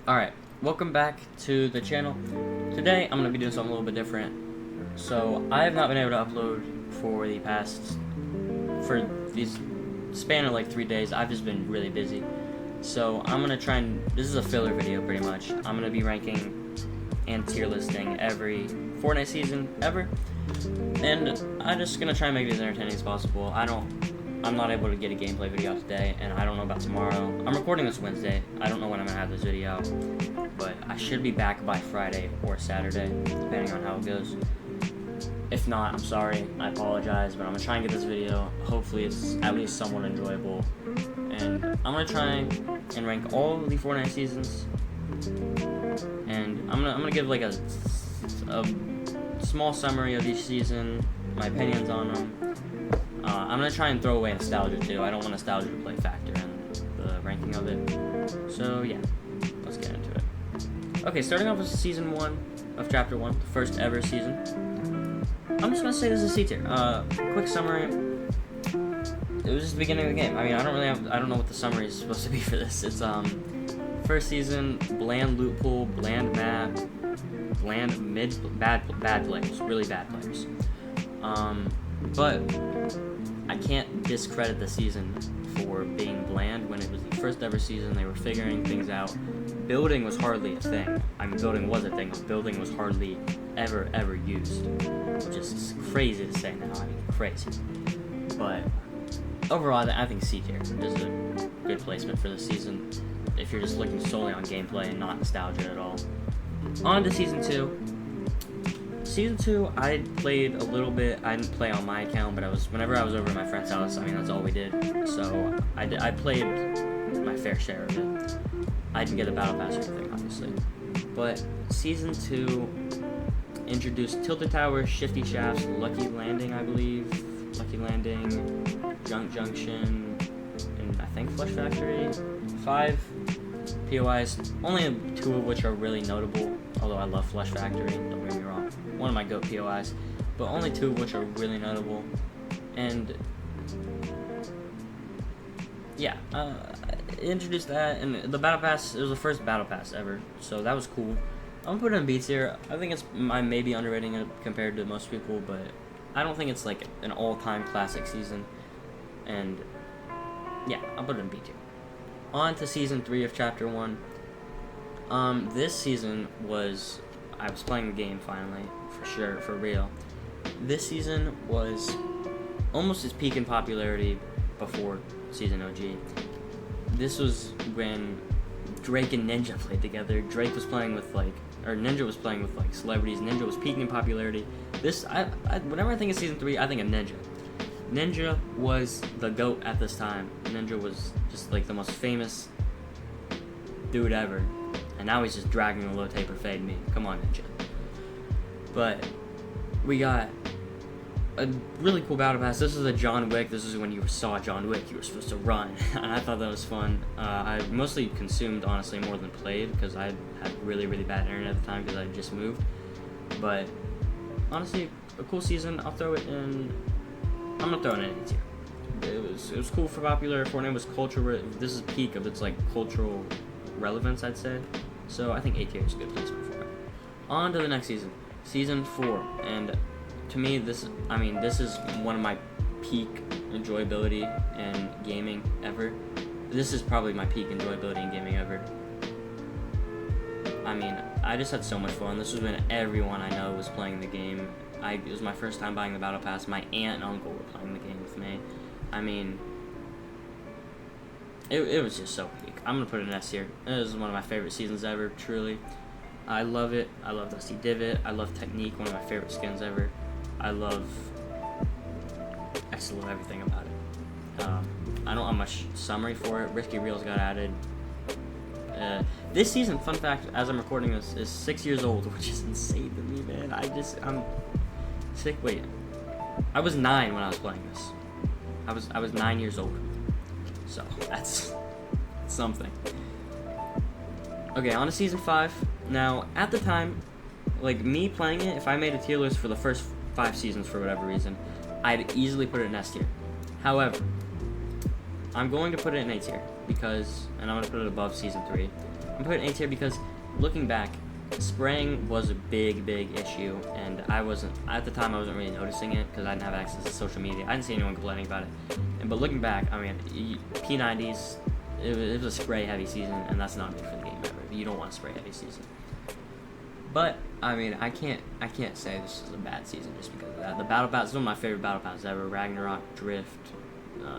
Alright, welcome back to the channel. Today I'm going to be doing something a little bit different. So, I have not been able to upload for these span of like 3 days. I've just been really busy. So, I'm going to try and, this is a filler video pretty much. I'm going to be ranking and tier listing every Fortnite season ever. And I'm just going to try and make it as entertaining as possible. I'm not able to get a gameplay video out today, and I don't know about tomorrow. I'm recording this Wednesday. I don't know when I'm gonna have this video out, but I should be back by Friday or Saturday, depending on how it goes. If not, I'm sorry. I apologize, but I'm gonna try and get this video. Hopefully, it's at least somewhat enjoyable. And I'm gonna try and rank all of the Fortnite seasons. And I'm gonna give like a small summary of each season, my opinions on them. I'm going to try and throw away nostalgia too. I don't want nostalgia to play a factor in the ranking of it. So yeah, let's get into it. Okay, starting off with Season 1 of Chapter 1, the first ever season. I'm just going to say this is C tier. Quick summary. It was just the beginning of the game. I mean, I don't know what the summary is supposed to be for this. It's, first season, bland loot pool, bland map, bland bad players, really bad players. But I can't discredit the season for being bland when it was the first ever season. They were figuring things out. Building was hardly a thing. I mean, building was a thing, but building was hardly ever used, which is crazy to say now. I mean, crazy. But overall, I think C tier is a good placement for the season if you're just looking solely on gameplay and not nostalgia at all. On to Season 2. Season 2, I played a little bit. I didn't play on my account, but whenever I was over at my friend's house, I mean, that's all we did. So, I played my fair share of it. I didn't get a battle pass or anything, obviously. But Season 2 introduced Tilted Tower, Shifty Shafts, Lucky Landing, I believe. Lucky Landing, Junk Junction, and I think Flush Factory. 5 POIs, only 2 of which are really notable, although I love Flush Factory, don't get me wrong. One of my GOAT POIs, but only 2 of which are really notable. And yeah, introduced that, and the battle pass, it was the first battle pass ever, so that was cool. I'm gonna put it in B tier. I think I may be underrating it compared to most people, but I don't think it's like an all-time classic season. And yeah, I'll put it in B tier. On to Season 3 of Chapter 1. This season was, I was playing the game finally, for sure, for real. This season was almost its peak in popularity before Season OG. This was when Drake and Ninja played together. Drake was playing with Ninja was playing with celebrities. Ninja was peaking in popularity. Whenever I think of Season 3, I think of Ninja. Ninja was the GOAT at this time. Ninja was just like the most famous dude ever. And now he's just dragging a low taper fade meme. Come on, Ninja. But we got a really cool battle pass. This is a John Wick. This is when you saw John Wick. You were supposed to run. And I thought that was fun. I mostly consumed, honestly, more than played, because I had really bad internet at the time because I just moved. But honestly, a cool season. I'll throw it in. I'm gonna throw it in A tier. It was cool for popular. Fortnite was cultural. This is peak of its cultural relevance, I'd say. So I think A tier is a good placement for it. On to the next season, Season 4, and to me, this is one of my peak enjoyability in gaming ever. This is probably my peak enjoyability in gaming ever. I mean, I just had so much fun. This was when everyone I know was playing the game. It was my first time buying the battle pass. My aunt and uncle were playing the game with me. I mean, it was just so peak. I'm gonna put it in S tier. It was one of my favorite seasons ever, truly. I love it. I love Dusty Divot. I love Technique, one of my favorite skins ever. I just love everything about it. I don't have much summary for it. Risky Reels got added. This season, fun fact, as I'm recording this, is 6 years old, which is insane to me, man. I'm sick. Wait, I was 9 when I was playing this. I was 9 years old. So that's something. Okay, on to Season 5. Now, at the time, me playing it, if I made a tier list for the first 5 seasons for whatever reason, I'd easily put it in S tier. However, I'm going to put it in A tier and I'm going to put it above Season 3 I'm putting A tier because looking back, spraying was a big issue, and I wasn't really noticing it because I didn't have access to social media. I didn't see anyone complaining about it. But looking back, I mean, P90s, it was a spray heavy season, and that's not good for the game ever. You don't want a spray heavy season. But I mean, I can't say this is a bad season just because of that. The battle pass is one of my favorite battle passes ever. Ragnarok, Drift,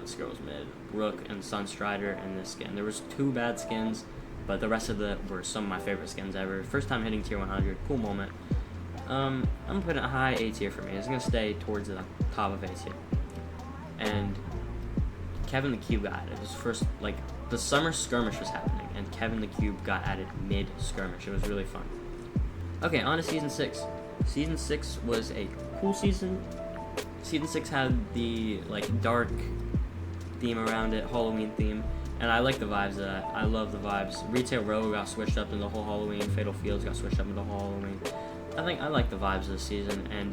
Skirrel's Mid, Rook, and Sunstrider, and this skin. There was 2 bad skins, but the rest of them were some of my favorite skins ever. First time hitting tier 100, cool moment. I'm gonna put it a high A tier for me. It's gonna stay towards the top of A tier. And Kevin the Cube got added. It was first, like, the summer skirmish was happening, and Kevin the Cube got added mid skirmish. It was really fun. Okay, on to Season 6. Season 6 was a cool season. Season 6 had the, like, dark theme around it, Halloween theme, and I like the vibes of that. I love the vibes. Retail Row got switched up into the whole Halloween. Fatal Fields got switched up into the whole Halloween. I like the vibes of the season, and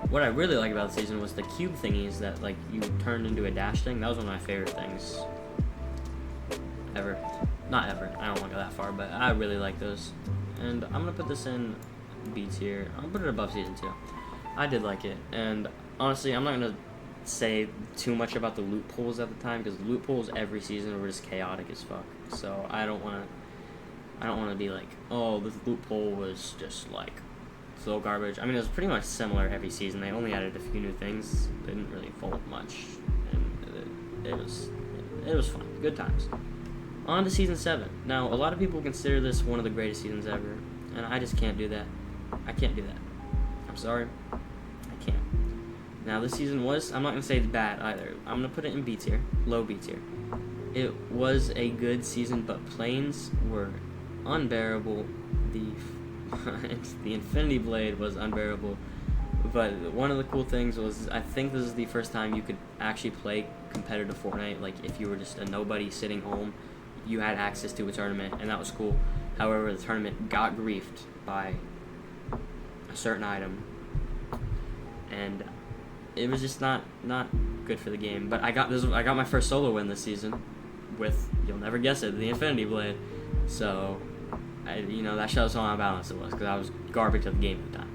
what I really like about the season was the cube thingies that, like, you turned into a dash thing. That was one of my favorite things ever. Not ever. I don't want to go that far, but I really like those. And I'm gonna put this in B tier. I'm gonna put it above Season 2. I did like it, and honestly, I'm not gonna say too much about the loot pools at the time because the loot pools every season were just chaotic as fuck. So I don't wanna be like, oh, this loot pool was just like so garbage. I mean, it was pretty much similar every season. They only added a few new things. They didn't really evolve much, and it was fun. Good times. On to Season 7. Now, a lot of people consider this one of the greatest seasons ever, and I just can't do that. I can't do that. I'm sorry. I can't. Now, this season was, I'm not going to say it's bad either. I'm going to put it in B tier, low B tier. It was a good season, but planes were unbearable. The Infinity Blade was unbearable. But one of the cool things was, I think this is the first time you could actually play competitive Fortnite. Like, if you were just a nobody sitting home, you had access to a tournament, and that was cool. However, the tournament got griefed by a certain item, and it was just not good for the game. But I got my first solo win this season with, you'll never guess it, the Infinity Blade. So, that shows how unbalanced it was, because I was garbage at the game at the time.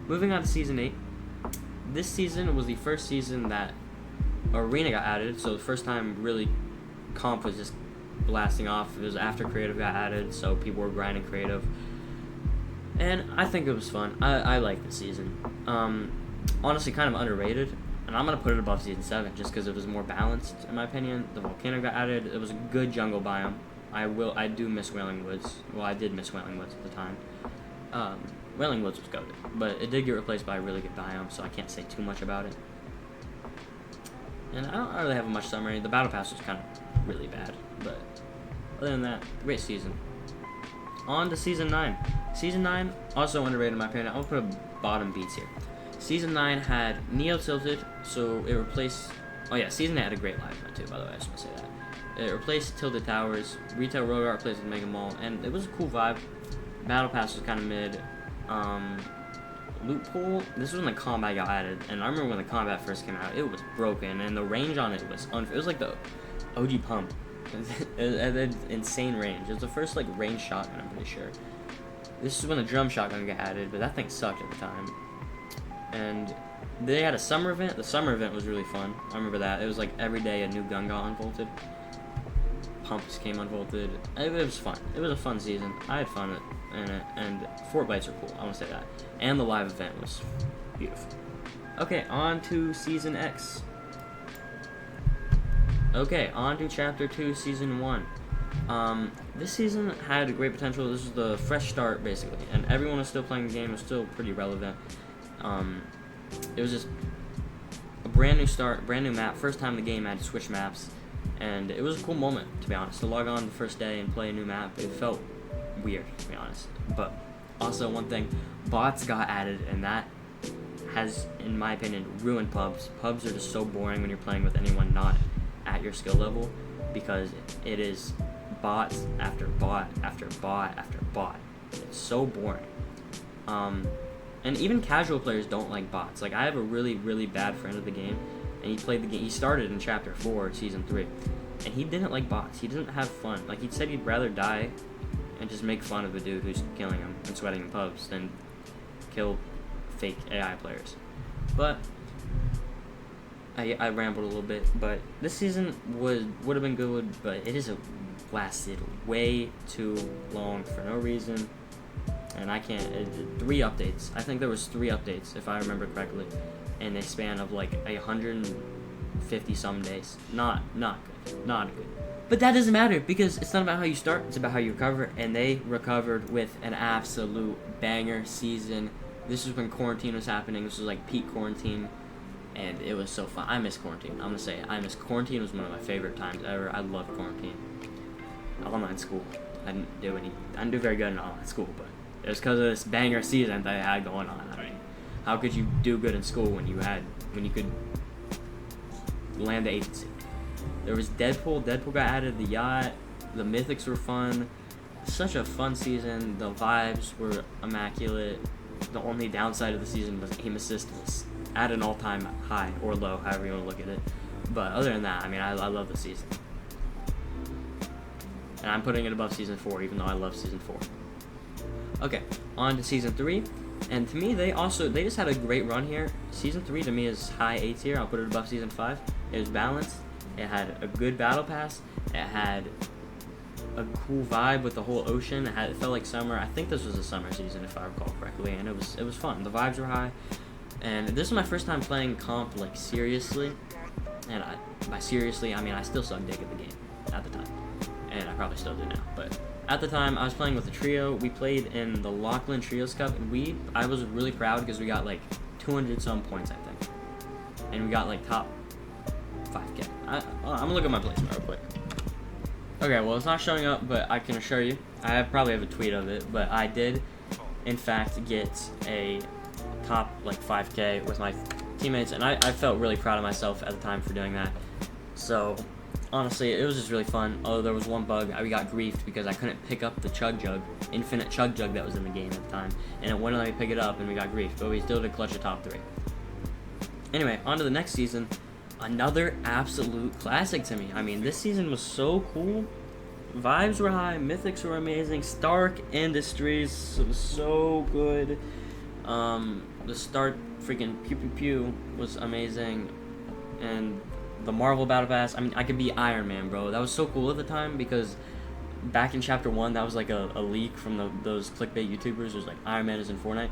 Moving on to Season 8. This season was the first season that Arena got added, so the first time really comp was just blasting off. It was after creative got added, so people were grinding creative, and I think it was fun. I like the season. Honestly, kind of underrated, and I'm gonna put it above Season 7 just because it was more balanced in my opinion. The volcano got added. It was a good jungle biome. I do miss Wailing Woods. Well, I did miss Wailing Woods at the time. Wailing Woods was goated, but it did get replaced by a really good biome, so I can't say too much about it. And I don't really have much summary. The battle pass was kind of really bad, but other than that, great season. On to Season 9. Season 9, also underrated in my opinion. I'll put a bottom B tier. Season 9 had Neo Tilted, so it replaced... Oh yeah, Season 8 had a great live event too, by the way, I just want to say that. It replaced Tilted Towers, Retail Road Art replaced with Mega Mall, and it was a cool vibe. Battle Pass was kind of mid. Loot Pool, this was when the combat got added, and I remember when the combat first came out, it was broken, and the range on it was it was like the OG pump. It had insane range. It was the first like range shotgun, I'm pretty sure. This is when the drum shotgun got added, but that thing sucked at the time. And they had a summer event. The summer event was really fun. I remember that. It was like every day a new gun got unvolted. Pumps came unvolted. It was fun. It was a fun season. I had fun in it, and Fort Bites are cool. I want to say that. And the live event was beautiful. Okay, on to Season X. Okay, on to Chapter 2, Season 1. This season had a great potential. This was the fresh start, basically, and everyone was still playing the game. It was still pretty relevant. It was just a brand new start, brand new map. First time the game had to switch maps, and it was a cool moment, to be honest, to log on the first day and play a new map. It felt weird, to be honest. But also, one thing, bots got added, and that has, in my opinion, ruined pubs. Pubs are just so boring when you're playing with anyone not at your skill level, because it is bots after bot after bot after bot. It's so boring. And even casual players don't like bots. Like, I have a really, really bad friend of the game, and he played the game. He started in Chapter 4, Season 3, and he didn't like bots. He didn't have fun. Like, he said he'd rather die and just make fun of the dude who's killing him and sweating in pubs than kill fake AI players. But I rambled a little bit, but this season would have been good, but it has lasted way too long for no reason, and I can't. 3 updates. I think there was 3 updates if I remember correctly, in a span of like 150 some days. Not good. But that doesn't matter because it's not about how you start; it's about how you recover. And they recovered with an absolute banger season. This is when quarantine was happening. This was like peak quarantine. And it was so fun. I miss quarantine. I'm gonna say it. I miss quarantine. Was one of my favorite times ever. I loved quarantine. Online school. I didn't do very good in online school, but it was because of this banger season that I had going on. I mean, how could you do good in school when you could land the agency? There was Deadpool. Deadpool got added. The yacht. The mythics were fun. Such a fun season. The vibes were immaculate. The only downside of the season was aim assist was at an all-time high or low, however you want to look at it. But other than that, I mean, I love the season. And I'm putting it above Season 4, even though I love Season 4. Okay, on to Season 3. And to me, they just had a great run here. Season 3 to me is high A tier. I'll put it above Season 5. It was balanced. It had a good battle pass. It had a cool vibe with the whole ocean. It felt like summer. I think this was a summer season, if I recall correctly. And it was fun. The vibes were high. And this is my first time playing comp, like, seriously. And by seriously, I mean I still suck dick at the game at the time. And I probably still do now. But at the time, I was playing with a trio. We played in the Lachlan Trios Cup. And I was really proud because we got, like, 200-some points, I think. And we got, like, top 5K. I'm going to look at my placement real quick. Okay, well, it's not showing up, but I can assure you. I probably have a tweet of it. But I did, in fact, get a top like 5K with my teammates, and I felt really proud of myself at the time for doing that. So honestly, it was just really fun. Although there was one bug, we got griefed because I couldn't pick up the infinite chug jug that was in the game at the time, and it wouldn't let me pick it up, and we got griefed, but we still did clutch a top 3. Anyway, on to the next season. Another absolute classic to me. I mean, this season was so cool. Vibes were high, mythics were amazing, Stark Industries was so good. The start freaking pew pew pew was amazing, and the Marvel Battle Pass, I mean, I could be Iron Man, bro. That was so cool at the time because back in Chapter 1, that was like a leak from those clickbait YouTubers. It was like, Iron Man is in Fortnite.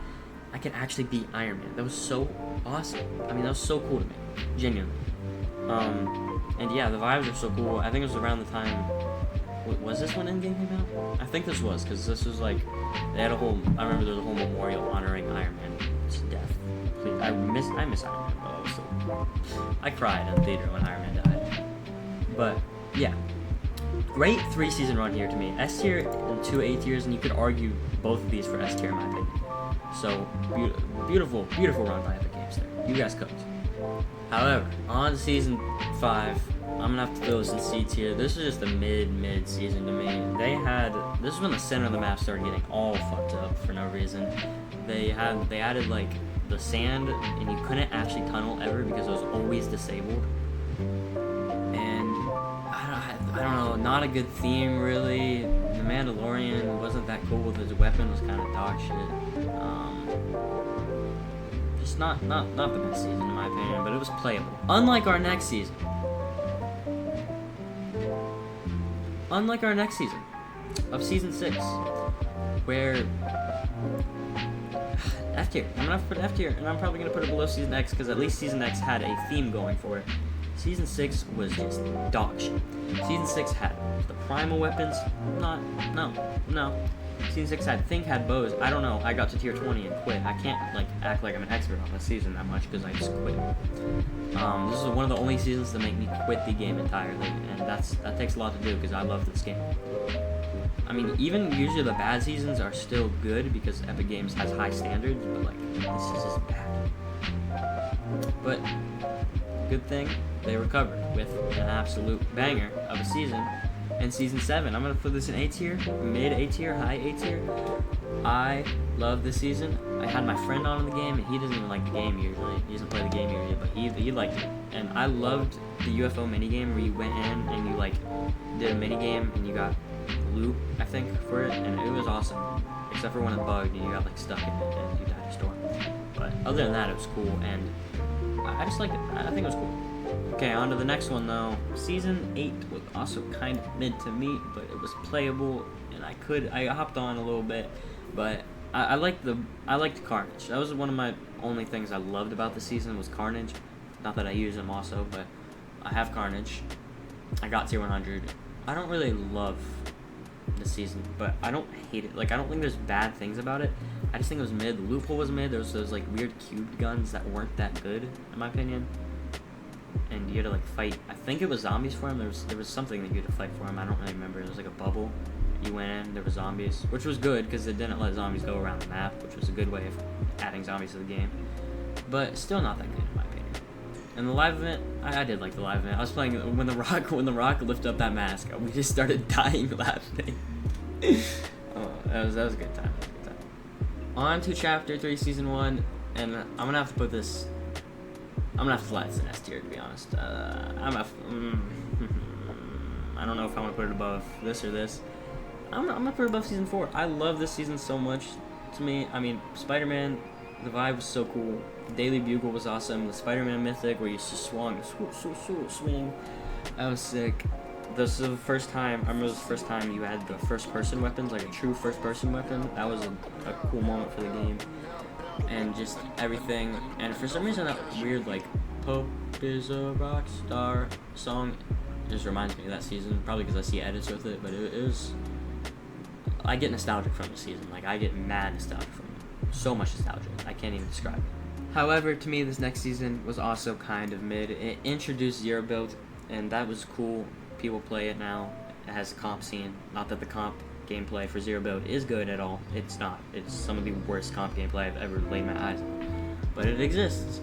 I could actually be Iron Man. That was so awesome. I mean, that was so cool to me. Genuinely. And yeah, the vibes were so cool. I think it was around the time... Was this when Endgame came out? I think this was, because this was like... They had a whole... I remember there was a whole memorial honoring Iron Man's death. Please, I miss Iron Man, but I cried in the theater when Iron Man died. But, yeah. Great 3-season run here to me. S tier and 2 A tiers, and you could argue both of these for S tier in my opinion. So, beautiful run by Epic Games there. You guys cooked. However, on Season 5, I'm gonna have to throw this in C tier. This is just a mid season to me. This is when the center of the map started getting all fucked up for no reason. They added like the sand, and you couldn't actually tunnel ever because it was always disabled. And I don't know, not a good theme really. The Mandalorian wasn't that cool with his weapon, was kind of dog shit. Just not the best season in my opinion, but it was playable. Unlike our next season, of Season 6, where F tier. I'm gonna have to put F tier, and I'm probably gonna put it below Season X because at least Season X had a theme going for it. Season 6 was just dog shit. Season 6 had the primal weapons. No. Season 6 had bows. I don't know. I got to tier 20 and quit. I can't act like I'm an expert on this season that much because I just quit. This is one of the only seasons that make me quit the game entirely, and that takes a lot to do because I love this game. I mean, even usually the bad seasons are still good because Epic Games has high standards, but this is just bad. But good thing they recovered with an absolute banger of a season. And Season 7, I'm going to put this in A tier, mid A tier, high A tier. I love this season. I had my friend on in the game, and he doesn't even like the game usually. He doesn't play the game usually, but he liked it. And I loved the UFO minigame where you went in and you did a minigame and you got loot, I think, for it, and it was awesome. Except for when it bugged and you got like stuck in it and you died to storm. But other than that, it was cool, and I just liked it. I think it was cool. Okay, on to the next one though. Season 8 was also kind of mid to me, but it was playable, and I hopped on a little bit, but I liked Carnage. That was one of my only things I loved about the season was Carnage. Not that I use him also, but I have Carnage. I got tier 100. I don't really love the season, but I don't hate it. Like, I don't think there's bad things about it. I just think it was mid. The loophole was mid. There was those like weird cubed guns that weren't that good, in my opinion. And you had to like fight. I think it was zombies for him. There was something that you had to fight for him. I don't really remember. There was like a bubble. You went in. There were zombies, which was good because it didn't let zombies go around the map, which was a good way of adding zombies to the game. But still not that good in my opinion. And the live event, I did like the live event. I was playing when the Rock lifted up that mask. We just started dying laughing. That was a good time. On to Chapter 3, Season 1, and I'm gonna have to put this. I'm gonna have to fly this in S tier, to be honest. I don't know if I want to put it above this or this. I'm gonna put it above Season 4. I love this season so much. To me, I mean, Spider-Man, the vibe was so cool. Daily Bugle was awesome. The Spider-Man Mythic, where you just swung, swing. That was sick. This is the first time, I remember the first time you had the first-person weapons, like a true first-person weapon. That was a cool moment for the game. And just everything. And for some reason, that weird, like, Pope is a rock star song just reminds me of that season. Probably because I see edits with it, but it was... I get nostalgic from the season. Like, I get mad nostalgic from it. So much nostalgia. I can't even describe it. However, to me, this next season was also kind of mid. It introduced Zero Build, and that was cool. People play it now. It has a comp scene. Not that the comp gameplay for Zero Build is good at all. It's not. It's some of the worst comp gameplay I've ever laid my eyes on. But it exists.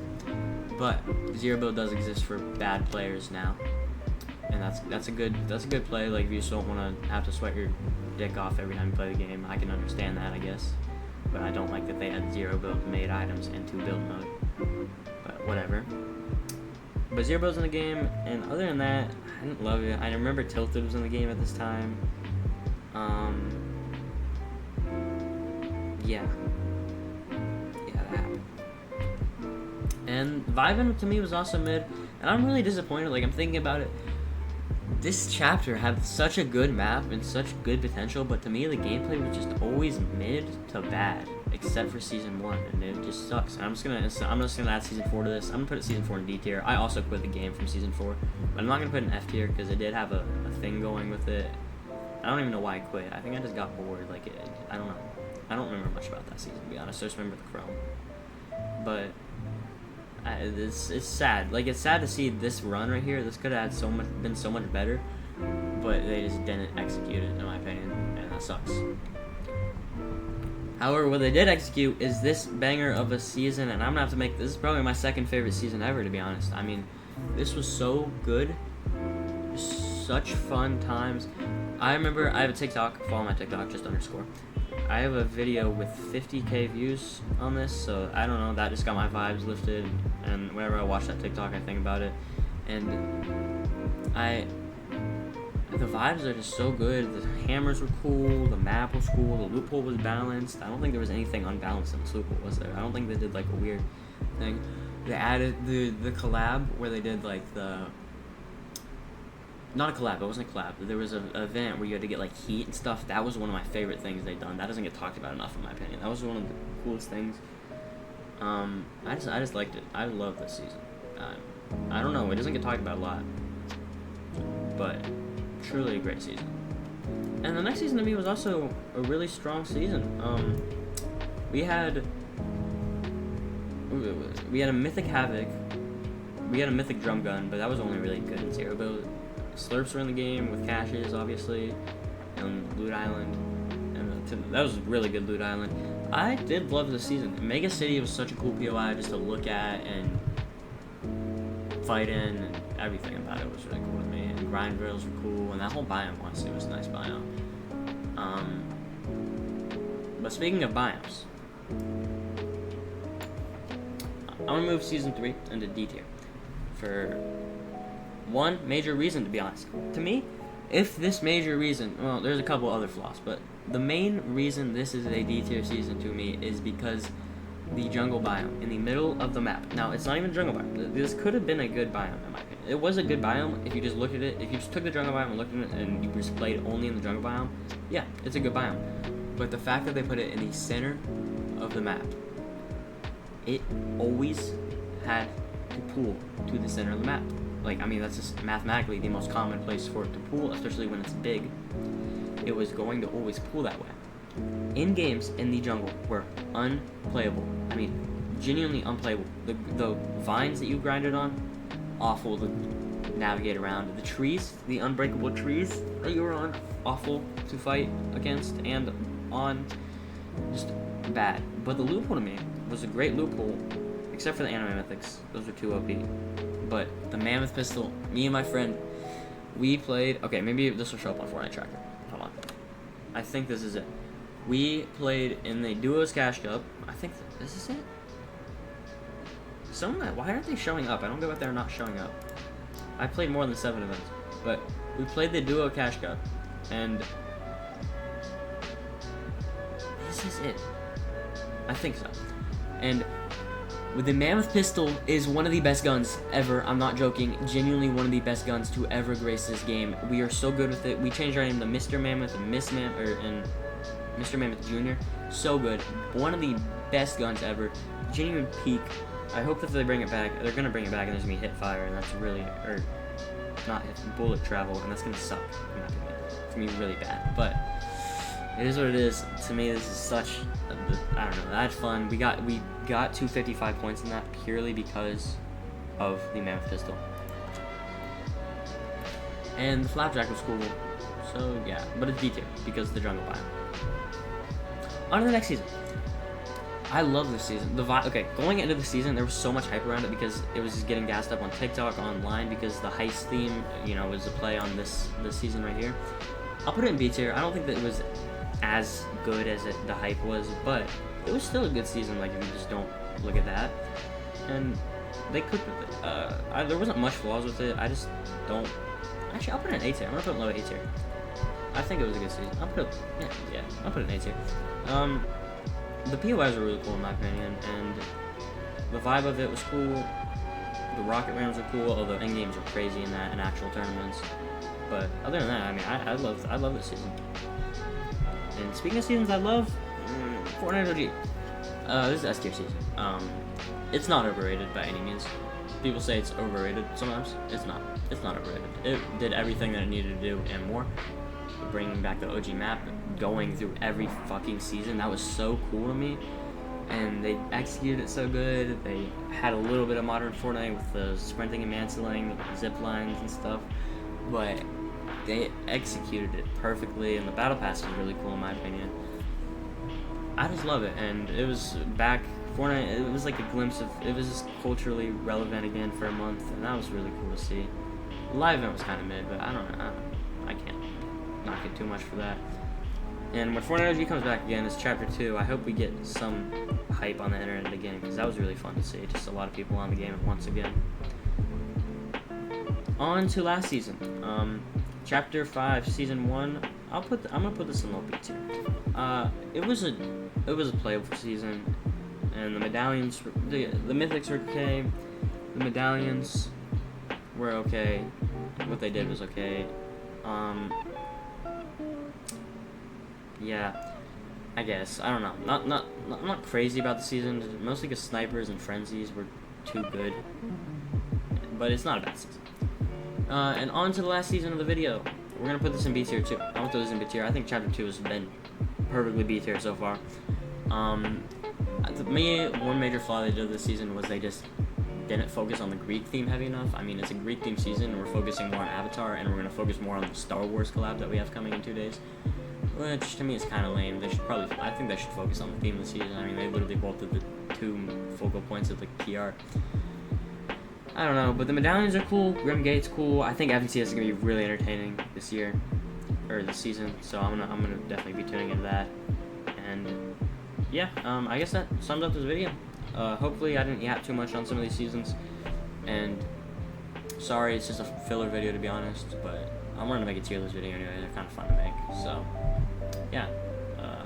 But Zero Build does exist for bad players now. And that's a good play. Like, if you just don't want to have to sweat your dick off every time you play the game, I can understand that, I guess. But I don't like that they had Zero Build made items into build mode. But whatever. But Zero Build's in the game, and other than that, I didn't love it. I remember Tilted was in the game at this time. Yeah, that happened. And Vivin to me was also mid, and I'm really disappointed. Like, I'm thinking about it. This chapter had such a good map and such good potential, but to me the gameplay was just always mid to bad, except for Season 1, and it just sucks. And I'm just gonna add Season 4 to this. I'm gonna put it Season 4 in D tier. I also quit the game from Season 4, but I'm not gonna put it in F tier because it did have a thing going with it. I don't even know why I quit. I think I just got bored. Like, I don't know. I don't remember much about that season, to be honest. I just remember the Chrome. But it's sad. Like, it's sad to see this run right here. This could have been so much better, but they just didn't execute it, in my opinion, and that sucks. However, what they did execute is this banger of a season, and I'm gonna have to make this is probably my second favorite season ever, to be honest. I mean, this was so good, such fun times. I remember I have a TikTok. Follow my TikTok, just _ I have a video with 50k views on this, so I don't know, that just got my vibes lifted, and whenever I watch that TikTok, I think about it, and the vibes are just so good. The hammers were cool, the map was cool, the loophole was balanced. I don't think there was anything unbalanced in this loophole, was there? I don't think they did, like, a weird thing. They added the collab where they did, like, not a collab, it wasn't a collab. There was an event where you had to get, like, heat and stuff. That was one of my favorite things they've done. That doesn't get talked about enough, in my opinion. That was one of the coolest things. I just liked it. I love this season. I don't know, it doesn't get talked about a lot, but truly a great season. And the next season to me was also a really strong season. We had a Mythic Havoc. We had a Mythic Drum Gun, but that was only really good in Zero Build. Slurps were in the game with caches, obviously, and Loot Island, and that was a really good Loot Island. I did love the season. Mega City was such a cool POI just to look at and fight in, and everything about it was really cool to me. And grind drills were cool, and that whole biome, honestly, was a nice biome. But speaking of biomes, I'm gonna move Season 3 into D tier for one major reason, to be honest. To me, if this major reason, well, there's a couple other flaws, but the main reason this is a D tier season to me is because the jungle biome in the middle of the map. Now, it's not even a jungle biome. This could have been a good biome, in my opinion. It was a good biome if you just looked at it. If you just took the jungle biome and looked at it and you just played only in the jungle biome, yeah, it's a good biome. But the fact that they put it in the center of the map, it always had to pool to the center of the map. Like, I mean, that's just mathematically the most common place for it to pool, especially when it's big. It was going to always pool that way. In games in the jungle were unplayable. I mean, genuinely unplayable. The vines that you grinded on, awful to navigate around. The trees, the unbreakable trees that you were on, awful to fight against and on, just bad. But the loophole to me was a great loophole, except for the anime mythics. Those are too OP. But the mammoth pistol, me and my friend, we played. Okay, maybe this will show up on Fortnite Tracker. Hold on. I think this is it. We played in the Duos Cash Cup. I think this is it. Why aren't they showing up? I don't get what they're not showing up. I played more than 7 events, but we played the Duo Cash Cup, and this is it. I think so. And with the mammoth pistol is one of the best guns ever. I'm not joking. Genuinely one of the best guns to ever grace this game. We are so good with it. We changed our name to Mr. Mammoth and and Mr. Mammoth Jr. So good. One of the best guns ever. Genuine peak. I hope that they bring it back. They're gonna bring it back, and there's gonna be hip fire, and that's really, or not bullet travel, and that's gonna suck. In my opinion, it's gonna be really bad. But it is what it is. To me, this is such. I don't know. That's fun. We got 255 points in that purely because of the mammoth pistol, and the flapjack was cool. So yeah, but it's D tier because of the jungle biome. On to the next season. I love this season. Okay, going into the season, there was so much hype around it because it was just getting gassed up on TikTok, online, because the heist theme, was a play on this season right here. I'll put it in B tier. I don't think that it was as good as the hype was, but it was still a good season. Like, if you just don't look at that, and they cooked with it. There wasn't much flaws with it. I just don't. Actually, I'll put it in A tier. I'm gonna put it in low A tier. I think it was a good season. I'll put it in A tier. The POIs were really cool in my opinion, and the vibe of it was cool. The rocket rounds were cool, although end games are crazy in actual tournaments. But other than that, I mean, I love this season. And speaking of seasons I love, Fortnite OG. This is S tier season. It's not overrated by any means. People say it's overrated sometimes. It's not. It's not overrated. It did everything that it needed to do and more. Bringing back the OG map, going through every fucking season, that was so cool to me. And they executed it so good. They had a little bit of modern Fortnite with the sprinting and mantling, the zip lines and stuff, but they executed it perfectly, and the battle pass was really cool in my opinion. I just love it, and it was back. Fortnite, it was like a glimpse of, it was just culturally relevant again for a month, and that was really cool to see. The live event was kind of mid, but I can't knock it too much for that. And when Fortnite OG comes back again, it's Chapter 2. I hope we get some hype on the internet again, because that was really fun to see. Just a lot of people on the game once again. On to last season. Chapter 5, Season 1. I'm gonna put this in low B tier. It was a playable season, and the medallions, the mythics were okay. The medallions were okay. What they did was okay. Yeah, I guess. I don't know. I'm not crazy about the season, mostly because snipers and frenzies were too good. But it's not a bad season. And on to the last season of the video. We're gonna put this in B tier too. I'm gonna throw this in B tier. I think Chapter 2 has been perfectly B tier so far. To me, one major flaw they did this season was they just didn't focus on the Greek theme heavy enough. I mean, it's a Greek theme season, and we're focusing more on Avatar, and we're gonna focus more on the Star Wars collab that we have coming in 2 days. Which to me is kind of lame. They should I think they should focus on the theme of the season. I mean, they literally bolted the 2 focal points of the key art. I don't know, but the medallions are cool. Grim Gate's cool. I think FNCS is gonna be really entertaining this year, or this season. So I'm gonna definitely be tuning into that. And yeah, I guess that sums up this video. Hopefully I didn't yap too much on some of these seasons. And sorry, it's just a filler video to be honest, but I wanted to make a tier list video anyway. They're kind of fun to make. So, yeah.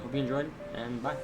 Hope you enjoyed, and bye.